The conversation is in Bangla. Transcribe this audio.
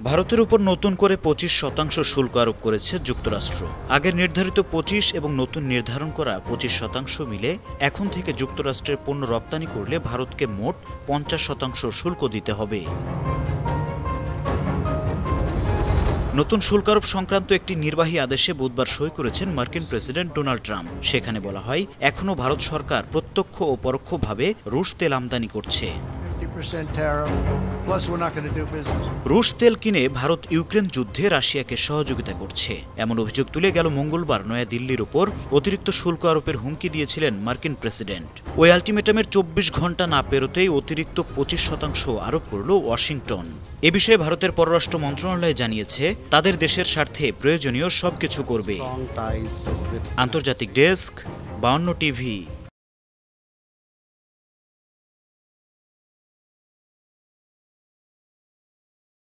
ভারতের উপর নতুন করে 25% শুল্ক আরোপ করেছে যুক্তরাষ্ট্র। আগের নির্ধারিত 25 এবং নতুন নির্ধারণ করা 25% মিলে এখন থেকে যুক্তরাষ্ট্রের পণ্য রপ্তানি করলে ভারতকে মোট 50% শুল্ক দিতে হবে। নতুন শুল্ক আরোপ সংক্রান্ত একটি নির্বাহী আদেশে বুধবার সই করেছেন মার্কিন প্রেসিডেন্ট ডোনাল্ড ট্রাম্প। সেখানে বলা হয়, এখনও ভারত সরকার প্রত্যক্ষ ও পরোক্ষভাবে রুশ তেল আমদানি করছে। রুশ তেল কিনে ভারত ইউক্রেন যুদ্ধে রাশিয়াকে সহযোগিতা করছে, এমন অভিযোগ তুলে গেল মঙ্গলবার নয়াদিল্লির উপর অতিরিক্ত শুল্ক আরোপের হুমকি দিয়েছিলেন মার্কিন প্রেসিডেন্ট। ওই আলটিমেটামের 24 ঘণ্টা না পেরোতেই অতিরিক্ত 25% আরোপ করল ওয়াশিংটন। এ বিষয়ে ভারতের পররাষ্ট্র মন্ত্রণালয় জানিয়েছে, তাদের দেশের স্বার্থে প্রয়োজনীয় সবকিছু করবে। আন্তর্জাতিক ডেস্ক, 52 টিভি।